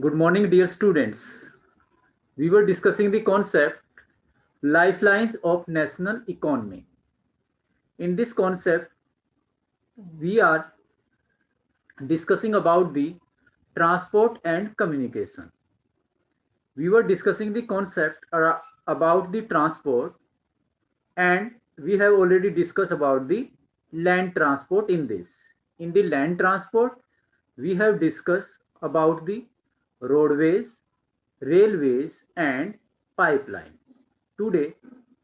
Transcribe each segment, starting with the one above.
Good morning, dear students. We were discussing the concept lifelines of national economy. In this concept, we are discussing about the transport and communication. We were discussing the concept about the transport, and we have already discussed about the land transport in this. In the land transport, we have discussed about the roadways, railways and pipeline. Today,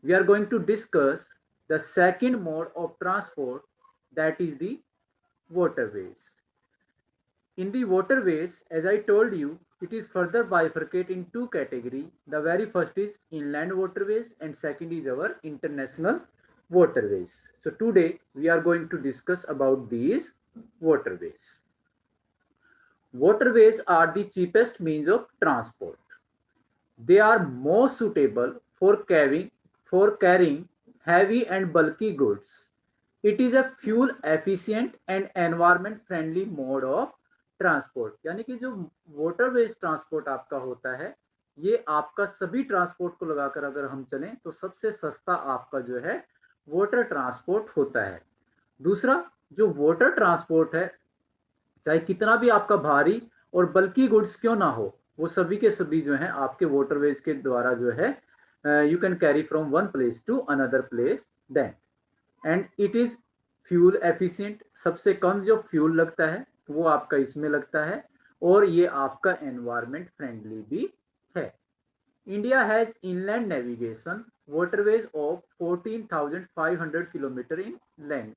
we are going to discuss the second mode of transport, that is the waterways. In the waterways, as I told you, it is further bifurcated in two categories. The very first is inland waterways and second is our international waterways. So today we are going to discuss about these waterways. Waterways are the cheapest means of transport. They are more suitable for carrying heavy and bulky goods. It is a fuel efficient and environment friendly mode of transport. यानी कि जो waterways transport आपका होता है, ये आपका सभी transport को लगाकर अगर हम चलें तो सबसे सस्ता आपका जो है वाटर ट्रांसपोर्ट होता है. दूसरा, जो वाटर ट्रांसपोर्ट है, चाहे कितना भी आपका भारी और बल्कि गुड्स क्यों ना हो, वो सभी के सभी जो है आपके वाटरवेज के द्वारा जो है you can carry from one place to another place then. And it is fuel efficient. सबसे कम जो फ्यूल लगता है वो आपका इसमें लगता है और ये आपका एनवायरमेंट फ्रेंडली भी है. India has inland navigation waterways of 14,500 kilometre in length.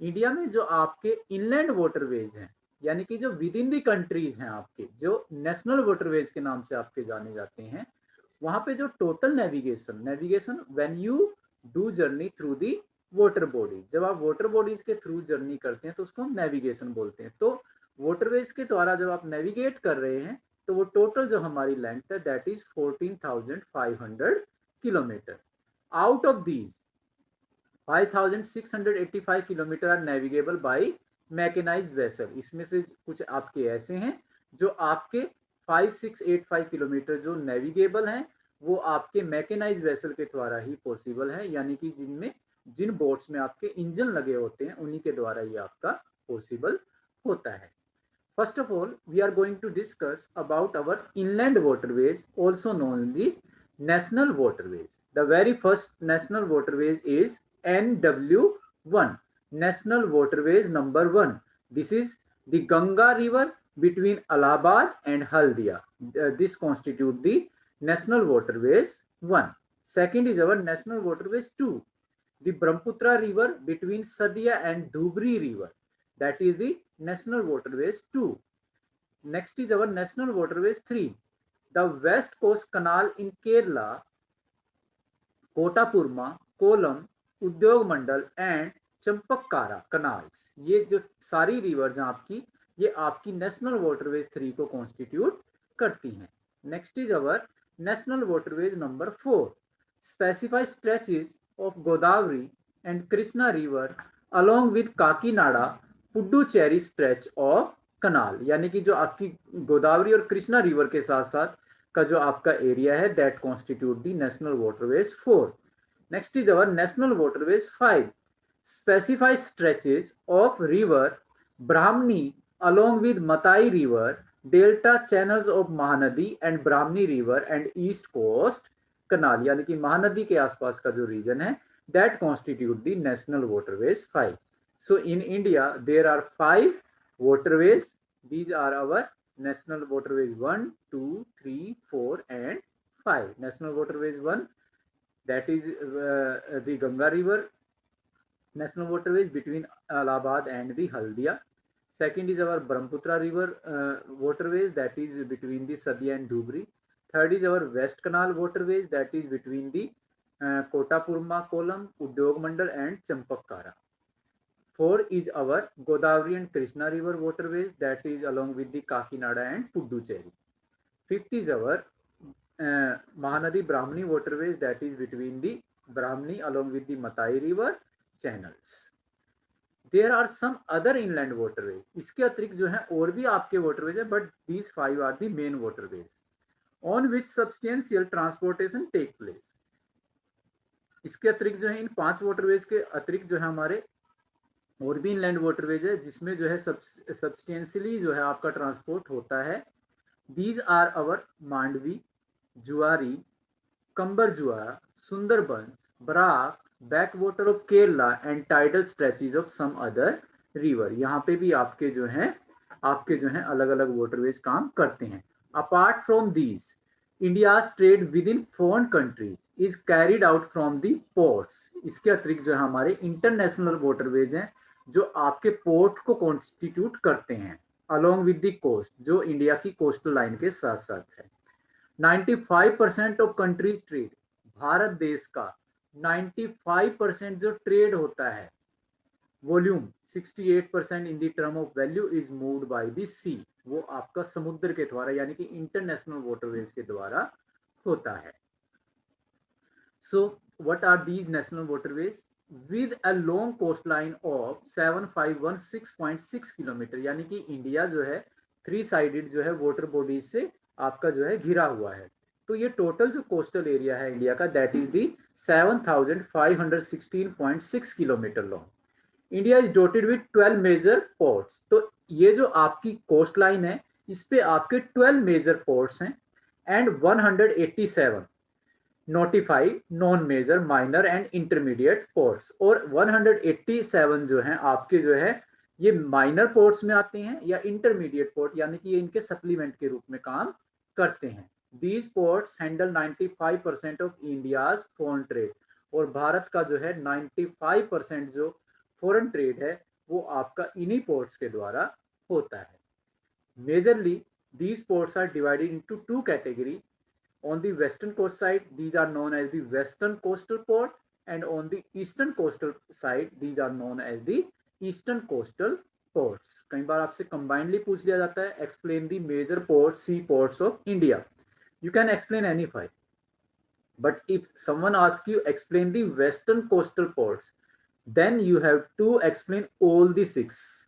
India में जो आपके इनलैंड वाटरवेज हैं, यानी कि जो विद इन दी कंट्रीज हैं, आपके जो नेशनल वाटरवेज के नाम से आपके जाने जाते हैं, वहां पे जो total navigation when you do journey through the water body, जब आप वाटर बॉडीज के थ्रू जर्नी करते हैं तो उसको हम नेविगेशन बोलते हैं. तो वाटरवेज के द्वारा जब आप नेविगेट कर रहे हैं तो वो टोटल जो हमारी लेंथ है that is 14,500 kilometre. Out of these 5,685 kilometre are navigable by mechanised vessel. इसमें से कुछ आपके ऐसे हैं जो आपके 5,685 किलोमीटर जो नेविगेबल हैं वो आपके मैकेनाइज्ड वेसल के द्वारा ही पॉसिबल है, यानी कि जिन बोट्स में आपके इंजन लगे होते हैं उन्हीं के द्वारा ये आपका पॉसिबल होता है. First of all, we are going to discuss about our inland waterways, also known as the national waterways. The very first national waterways is NW1, National Waterways number 1. This is the Ganga River between Allahabad and Haldia. This constitute the National Waterways 1. Second is our National Waterways 2, the Brahmaputra River between Sadia and Dhubri River. That is the National Waterways 2. Next is our National Waterways 3. The West Coast Canal in Kerala, कोटापुरमा, kolam, उद्योग मंडल and चंपककारा canals. ये जो सारी reverse हैं आपकी, ये आपकी national waterways 3 को constitute करती हैं. Next is our national waterways number 4. Specify stretches of Godavari and Krishna river along with Kakinada Puducherry stretch of canal. यानी कि जो आपकी गोदावरी और कृष्णा रिवर के साथ साथ का जो आपका एरिया है that constitute the national waterways 4. Next is our national waterways 5. Specify stretches of river Brahmani along with Matai river, delta channels of Mahanadi and Brahmani river and east coast canal. यानी कि महानदी के आसपास का जो रीजन है that constitute the national waterways 5. So in India there are 5 waterways. These are our national waterways 1, 2, 3, 4 and 5. National waterways 1, that is the Ganga River national waterways between Allahabad and the Haldia. Second is our Brahmaputra River waterways, that is between the Sadia and Dhubri. Third is our West Canal waterways, that is between the Kotapurma, Kolam, Udyog Mandal and Champakkara. 4 is our Godavari and Krishna River waterways, that is along with the Kakinada and Puducherry. 5th is our Mahanadi Brahmani waterways, that is between the Brahmani along with the Matai River channels. There are some other inland waterways, इसके अतिरिक्त जो है और भी आपके waterways है, but these 5 are the main waterways on which substantial transportation take place. इसके अतिरिक्त जो है इन 5 वाटरवेज के अतिरिक्त जो है हमारे और भी इनलैंड वाटरवेज है जिसमें जो है सब्सटेंशियली जो है आपका ट्रांसपोर्ट होता है। These are our Mandovi, Zuari, Cumbarjua, Sundarbans, Barak, back water of Kerala and tidal stretches of some other river. यहाँ पे भी आपके जो है अलग अलग वाटरवेज काम करते हैं। Apart from these, India's trade with in foreign countries is carried out from the ports. इसके अतिरिक्त जो है हमारे इंटरनेशनल वाटरवेज हैं जो आपके पोर्ट को कॉन्स्टिट्यूट करते हैं अलोंग विद द कोस्ट, जो इंडिया की कोस्टल लाइन के साथ साथ है। 95% ऑफ कंट्रीज ट्रेड, भारत देश का 95% जो ट्रेड होता है, volume 68% in the term of value is moved by the sea, वो आपका समुद्र के द्वारा यानी कि इंटरनेशनल वाटरवेज के द्वारा होता है। So what are these national waterways? With a long coast line of 7516.6 kilometre, यानी कि इंडिया जो है 3 साइडेड जो है वाटर बॉडीज से आपका जो है घिरा हुआ है। तो ये टोटल जो कोस्टल एरिया है इंडिया का, that is the 7516.6 kilometre long. India is dotted with 12 major ports. तो ये जो आपकी कोस्ट लाइन है इस पे आपके 12 मेजर पोर्ट्स हैं and 187 notified non major, minor and intermediate ports. और 187 जो हैं आपके जो है ये माइनर पोर्ट्स में आते हैं या इंटरमीडिएट पोर्ट, यानी कि ये इनके सप्लीमेंट के रूप में काम करते हैं। These ports handle 95% of India's foreign trade, और भारत का जो है 95% जो फॉरेन ट्रेड है वो आपका इन्हीं पोर्ट्स के द्वारा होता है। Majorly these ports are divided into 2 category. On the western coast side, these are known as the western coastal port, and on the eastern coastal side, these are known as the eastern coastal ports. कई बार आपसे combinedly पूछ लिया जाता है, explain the major ports, sea ports of India. You can explain any 5. But if someone asks you explain the western coastal ports, then you have to explain all the 6.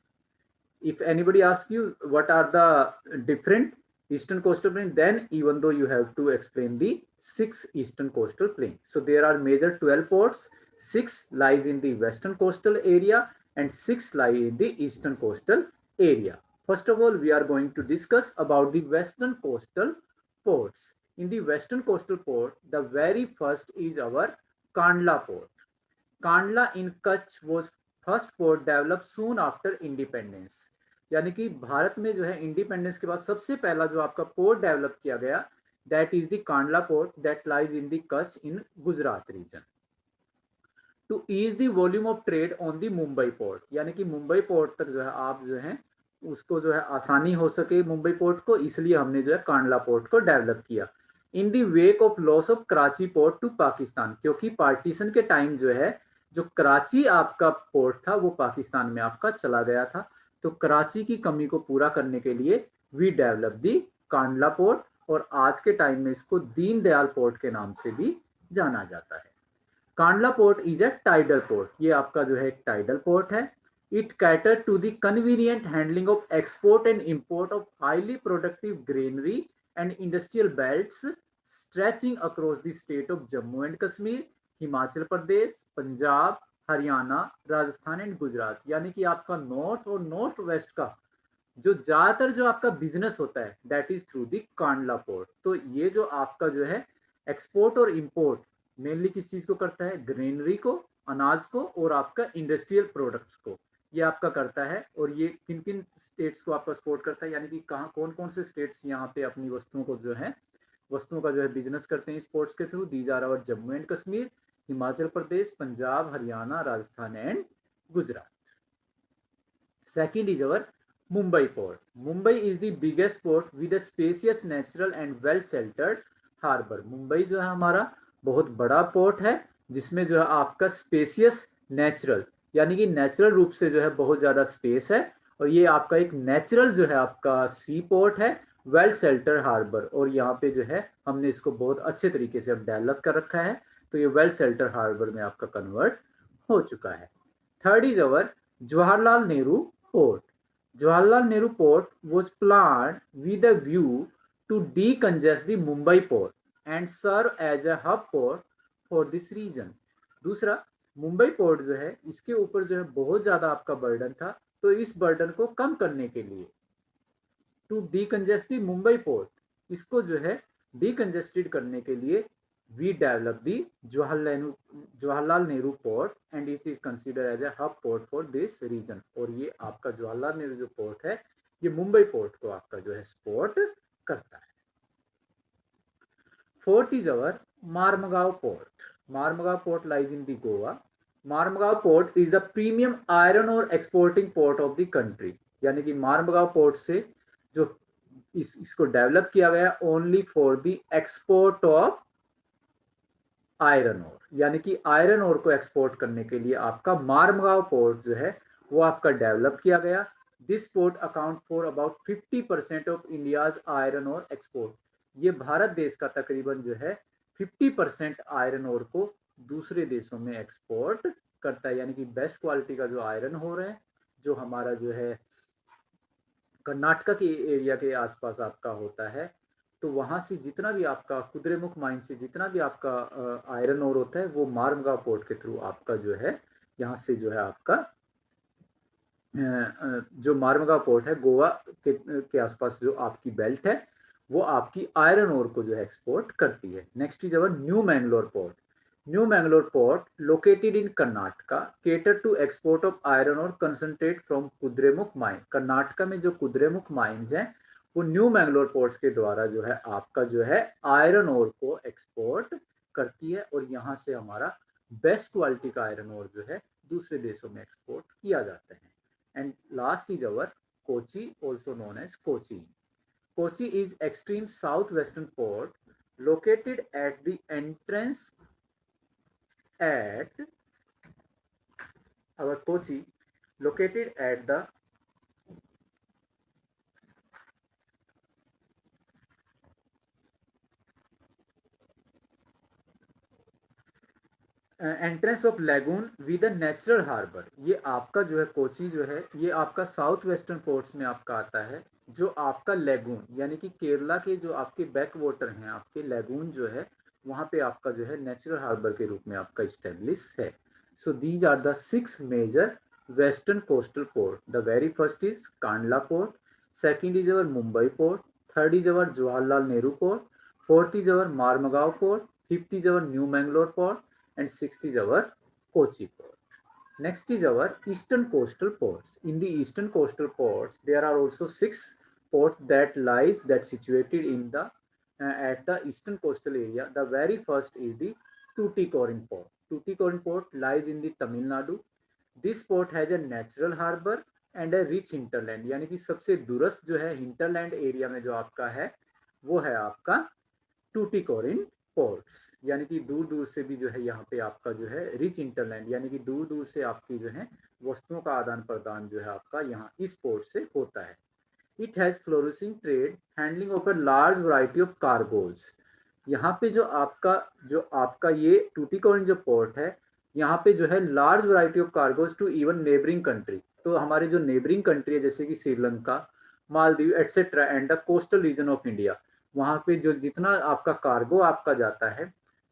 If anybody asks you what are the different eastern coastal plain, then even though you have to explain the 6 eastern coastal plain. So there are major 12 ports, 6 lies in the western coastal area and 6 lie in the eastern coastal area. First of all, we are going to discuss about the western coastal ports. In the western coastal port, the very first is our Kandla port. Kandla in Kutch was first port developed soon after independence. यानी कि भारत में जो है independence के बाद सबसे पहला जो आपका पोर्ट डेवलप किया गया, that is the Kandla port that lies in the Kutch in Gujarat region. To ease the volume of trade on the Mumbai port, यानी कि मुंबई पोर्ट तक जो है आप जो है उसको जो है आसानी हो सके मुंबई पोर्ट को, इसलिए हमने जो है कांडला पोर्ट को डेवलप किया। In the wake of loss of Karachi port to Pakistan, क्योंकि पार्टीशन के टाइम जो है जो कराची आपका पोर्ट था वो पाकिस्तान में आपका चला गया था, तो कराची की कमी को पूरा करने के लिए we develop the Kandla port, और आज के टाइम में इसको दीनदयाल पोर्ट के नाम से भी जाना जाता है। Kandla port is a tidal port, ये आपका जो है एक टाइडल पोर्ट है। It cater to the convenient handling of export and import of highly productive granary and industrial belts stretching across the state of Jammu and Kashmir, Himachal Pradesh, Punjab, Haryana, Rajasthan and Gujarat. यानी कि आपका north और नॉर्थ वेस्ट का जो ज्यादातर जो आपका बिजनेस होता है that is through the Kandla port. तो ये जो आपका जो है एक्सपोर्ट और इंपोर्ट मेनली किस चीज को करता है, ग्रेनरी को, अनाज को, और आपका इंडस्ट्रियल प्रोडक्ट्स को ये आपका करता है। और ये किन किन स्टेट्स को आपका सपोर्ट करता है, यानी कि कहाँ कौन कौन से स्टेट्स यहाँ पे अपनी वस्तुओं का जो है बिजनेस करते हैं स्पोर्ट्स के थ्रू। These are our Jammu and Kashmir, Himachal Pradesh, Punjab, Haryana, Rajasthan and Gujarat. Second is our Mumbai port. Mumbai is the biggest port with a spacious natural and well sheltered harbor. Mumbai जो है हमारा बहुत बड़ा पोर्ट है जिसमें जो है आपका स्पेसियस नेचुरल, यानी कि नेचुरल रूप से जो है बहुत ज्यादा स्पेस है, और ये आपका एक नेचुरल जो है आपका सी पोर्ट है, वेल शेल्टर हार्बर, और यहाँ पे जो है हमने इसको बहुत अच्छे तरीके से अब डेवलप कर रखा है, तो ये वेल शेल्टर हार्बर में आपका कन्वर्ट हो चुका है। Third is our Jawaharlal Nehru Port. Jawaharlal Nehru Port was planned with a view to decongest the Mumbai port and serve as a hub port for this region. दूसरा, Mumbai port जो है इसके ऊपर जो है बहुत ज्यादा आपका बर्डन था, तो इस बर्डन को कम करने के लिए to decongest the Mumbai port, इसको जो है डीकंजेस्टेड करने के लिए we developed the Jawaharlal Nehru port and it is considered as a hub port for this region. और ये आपका जवाहरलाल नेहरू जो पोर्ट है ये मुंबई पोर्ट को आपका जो है सपोर्ट करता है. Fourth is our Mormugao port. Mormugao port lies in the Goa. Mormugao port is the premium iron ore exporting port of the country. यानी कि मारमगांव पोर्ट से जो इसको डेवलप किया गया only for the export of iron ore, यानी कि आयरन ओर को एक्सपोर्ट करने के लिए आपका मारमगांव पोर्ट जो है वो आपका डेवलप किया गया. This port account for about 50% of India's iron ore export. ये भारत देश का तकरीबन जो है 50% आयरन ओर को दूसरे देशों में एक्सपोर्ट करता है. यानी कि बेस्ट क्वालिटी का जो आयरन ओर है जो हमारा जो है कर्नाटका के एरिया के आसपास आपका होता है, तो वहां से जितना भी आपका कुद्रेमुख माइन से जितना भी आपका आयरन ओर होता है वो मारमगांव पोर्ट के थ्रू आपका जो है यहाँ से जो है आपका जो मारमगांव पोर्ट है गोवा के आसपास जो आपकी बेल्ट है वो आपकी आयरन ओर को जो है एक्सपोर्ट करती है. Next is our new Mangalore port. New Mangalore port located in Karnataka cater to export of iron ore concentrate from Kudremukh mine. Karnataka में जो कुद्रेमुख माइंस हैं वो न्यू मैंगलोर पोर्ट्स के द्वारा जो है आपका जो है आयरन ओर को एक्सपोर्ट करती है और यहाँ से हमारा बेस्ट क्वालिटी का आयरन ओर जो है दूसरे देशों में एक्सपोर्ट किया जाता है. And last is our Kochi, also known as Kochi. Kochi is extreme southwestern port located at the entrance at our Kochi located at the entrance of lagoon with a natural harbour. ये आपका जो है कोची जो है ये आपका साउथ वेस्टर्न पोर्ट्स में आपका आता है जो आपका लैगून यानी कि केरला के जो आपके बैक वाटर हैं आपके लैगून जो है वहां पे आपका जो है नेचुरल हार्बर के रूप में आपका इस्टेब्लिश है. So these are the 6 major western coastal port. The very first is Kandla port, second is our Mumbai port, third is our Jawaharlal Nehru port, fourth is our Mormugao port, fifth is our new Mangalore port, and sixth is our Kochi port. Next is our eastern coastal ports. In the eastern coastal ports, there are also 6 ports that situated in the at the eastern coastal area. The very first is the Tuticorin port. Tuticorin port lies in the Tamil Nadu. This port has a natural harbor and a rich hinterland. यानी कि सबसे दूरस्थ जो है hinterland area में जो आपका है वो है आपका टूटिकोरिन पोर्ट्स. यानी कि दूर दूर से भी जो है यहाँ पे आपका जो है रिच इंटरलैंड यानी कि दूर दूर से आपकी जो है वस्तुओं का आदान प्रदान जो है आपका यहाँ इस पोर्ट से होता है. It has flourishing trade handling of a large variety of cargoes. यहाँ पे जो आपका ये टूटिकोरिन जो पोर्ट है यहाँ पे जो है large variety of cargos to even neighbouring country. तो हमारे जो नेबरिंग कंट्री है जैसे कि Sri Lanka, Maldives etcetera and the coastal region of India, वहां पे जो जितना आपका कार्गो आपका जाता है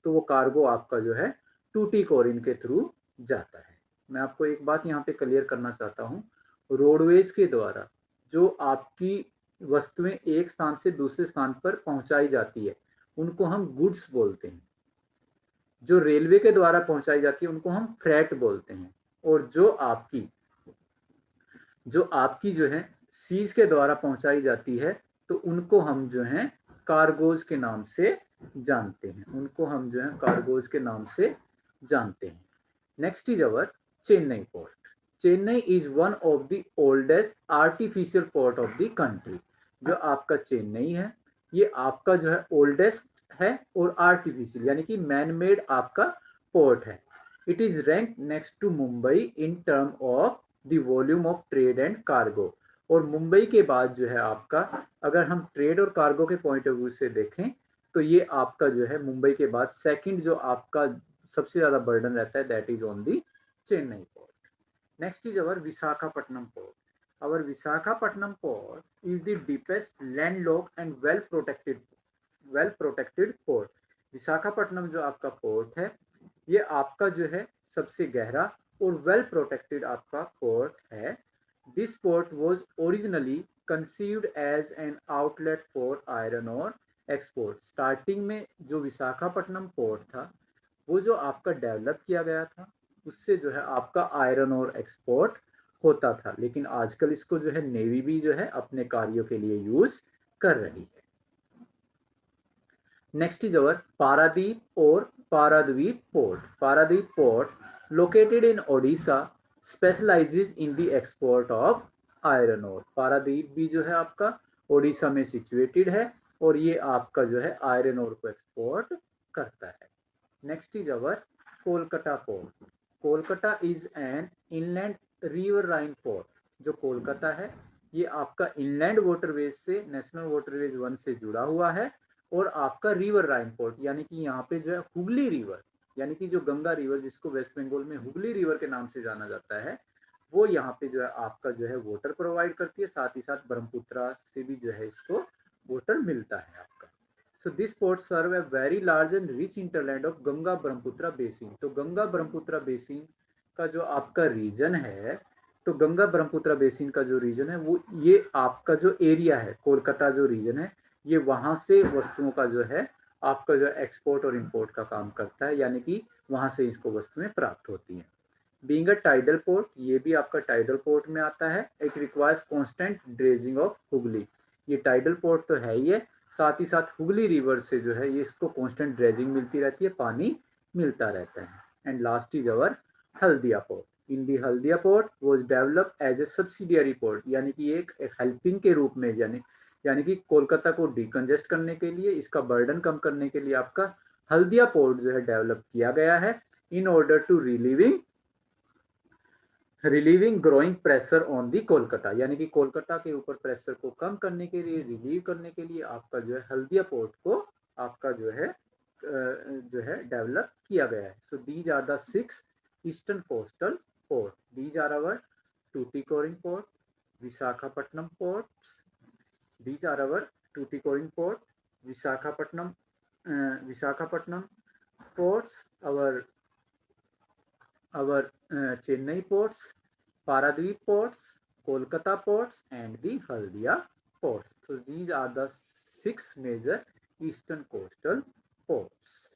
तो वो कार्गो आपका जो है टूटिकोरिन के थ्रू जाता है. मैं आपको एक बात यहाँ पे क्लियर करना चाहता हूँ, रोडवेज के द्वारा जो आपकी वस्तुएं एक स्थान से दूसरे स्थान पर पहुंचाई जाती है उनको हम गुड्स बोलते हैं. जो रेलवे के द्वारा पहुंचाई जाती है उनको हम फ्रेट बोलते हैं. और जो आपकी जो है सीज के द्वारा पहुंचाई जाती है तो उनको हम जो है कार्गोज के नाम से जानते हैं. Next is our Chennai port. Chennai is one of the oldest artificial port of the country. जो आपका चेन्नई है ये आपका जो है ओल्डेस्ट है और आर्टिफिशियल यानी कि मैन मेड आपका पोर्ट है. It is rank next to Mumbai in term of the volume of trade and cargo. और मुंबई के बाद जो है आपका अगर हम ट्रेड और कार्गो के पॉइंट ऑफ व्यू से देखें तो ये आपका जो है मुंबई के बाद सेकंड जो आपका सबसे ज्यादा बर्डन रहता है that is on the Chennai port. Next is our Visakhapatnam port. Our Visakhapatnam port is the deepest landlocked and well protected port. Visakhapatnam जो आपका पोर्ट है ये आपका जो है सबसे गहरा और वेल प्रोटेक्टेड आपका पोर्ट है. This port was originally conceived as an outlet for iron ore export. Starting में जो विशाखापट्टनम पोर्ट था वो जो आपका डेवलप किया गया था उससे जो है आपका आयरन और एक्सपोर्ट होता था, लेकिन आजकल इसको जो है नेवी भी जो है अपने कार्यों के लिए यूज कर रही है. नेक्स्ट इज अवर पारादीप और Paradip port. Paradip port located in Odisha specializes in the export of iron ore. Paradip भी जो है आपका ओडिशा में सिचुएटेड है और ये आपका जो है आयरन ओर को एक्सपोर्ट करता है. Next is our Kolkata port. Kolkata is an inland riverine port. जो कोलकाता है ये आपका इनलैंड वाटरवेज से नेशनल वाटरवेज 1 से जुड़ा हुआ है और आपका रिवर राइन पोर्ट यानी कि यहाँ पे जो है हुगली रिवर यानी कि जो गंगा रिवर जिसको वेस्ट बंगाल में हुगली रिवर के नाम से जाना जाता है वो यहाँ पे जो है आपका जो है वाटर प्रोवाइड करती है. साथ ही साथ ब्रह्मपुत्रा से भी जो है इसको वाटर मिलता है आपका. So this port serve a very large and rich hinterland of Ganga Brahmaputra basin. तो गंगा ब्रह्मपुत्रा बेसिन का जो आपका रीजन है तो गंगा ब्रह्मपुत्रा बेसिन का जो रीजन है वो ये आपका जो एरिया है कोलकाता जो रीजन है ये वहां से वस्तुओं का जो है आपका जो एक्सपोर्ट और इंपोर्ट का काम करता है यानी कि वहां से इसको वस्तुएं प्राप्त होती हैं. बीइंग अ टाइडल पोर्ट ये भी आपका टाइडल पोर्ट में आता है. It requires constant dredging of Hooghly. ये टाइडल पोर्ट तो है ही है साथ ही साथ हुगली रिवर से जो है ये इसको कांस्टेंट ड्रेजिंग मिलती रहती है पानी मिलता रहता है. And last is our Haldia port. In the Haldia port was developed as a subsidiary port यानी कि एक हेल्पिंग के रूप में यानी कि कोलकाता को डिकंजेस्ट करने के लिए इसका बर्डन कम करने के लिए आपका हल्दिया पोर्ट जो है डेवलप किया गया है in order to relieving growing pressure on the Kolkata यानी कि कोलकाता के ऊपर प्रेशर को कम करने के लिए रिलीव करने के लिए आपका जो है हल्दिया पोर्ट को आपका जो है डेवलप किया गया है. So these are the 6 eastern coastal port. These are our Tuticorin port, Visakhapatnam ports. These are our Tuticorin port, Visakhapatnam ports, our Chennai ports, Paradweep ports, Kolkata ports, and the Haldia ports. So these are the 6 major eastern coastal ports.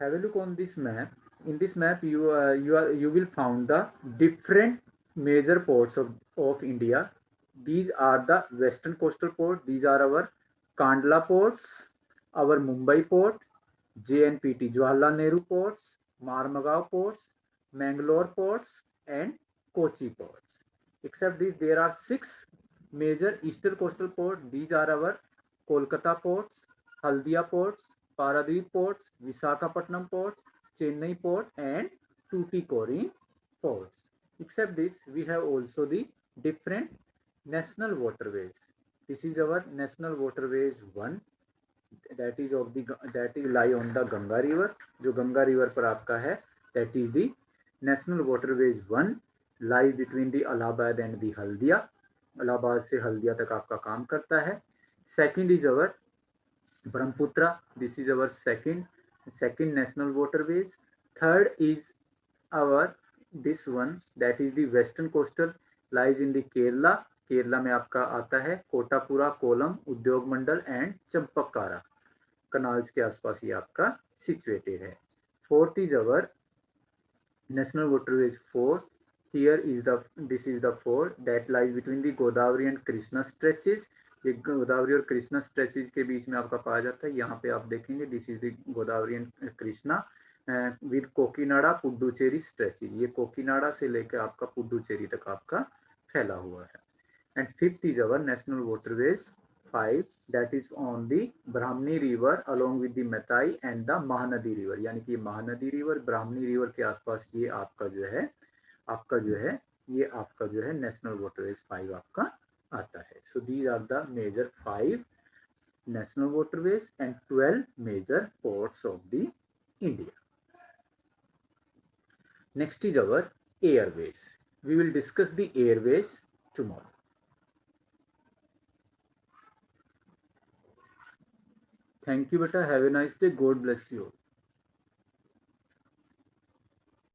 Have a look on this map. In this map, you will find the different major ports of India. These are the western coastal port. These are our Kandla ports, our Mumbai port, JNPT Jawaharlal Nehru ports, Marmagao ports, Mangalore ports, and Kochi ports. Except these, there are 6 major eastern coastal ports. These are our Kolkata ports, Haldia ports, Paradweep ports, Visakhapatnam ports, Chennai port, and Tuticorin ports. Except this, we have also the different national waterways. This is our national waterways 1 that is lie on the Ganga river. जो Ganga river पर आपका है that is the national waterways 1 lie between the Allahabad and the Haldia. Allahabad से हल्दिया तक आपका काम करता है. Second is our Brahmaputra. This is our second national waterways. Third is our this one that is the western coastal lies in the Kerala. Kerala में आपका आता है कोटापुरा, कोलम, उद्योग मंडल एंड चंपक्कारा कनाल्स के आसपास ये आपका सिचुएटेड है. Fourth is our national waterways 4. Here is this is the fourth that lies between the Godavari and Krishna stretches. ये गोदावरी और कृष्णा स्ट्रेचेज के बीच में आपका पाया जाता है. यहाँ पे आप देखेंगे this is the Godavari and Krishna with Kakinada Puducherry stretches. ये कोकीनाडा से लेकर आपका पुडुचेरी तक आपका फैला हुआ है. And fifth is our national waterways 5 that is on the Brahmani river along with the Matai and the Mahanadi river. यानी कि महानदी रिवर ब्राह्मणी रिवर के आसपास ये आपका जो है नेशनल वाटरवेज 5 आपका आता है. So these are the major 5 national waterways and 12 major ports of the India. Next is our airways. We will discuss the airways tomorrow. Thank you beta, have a nice day, God bless you.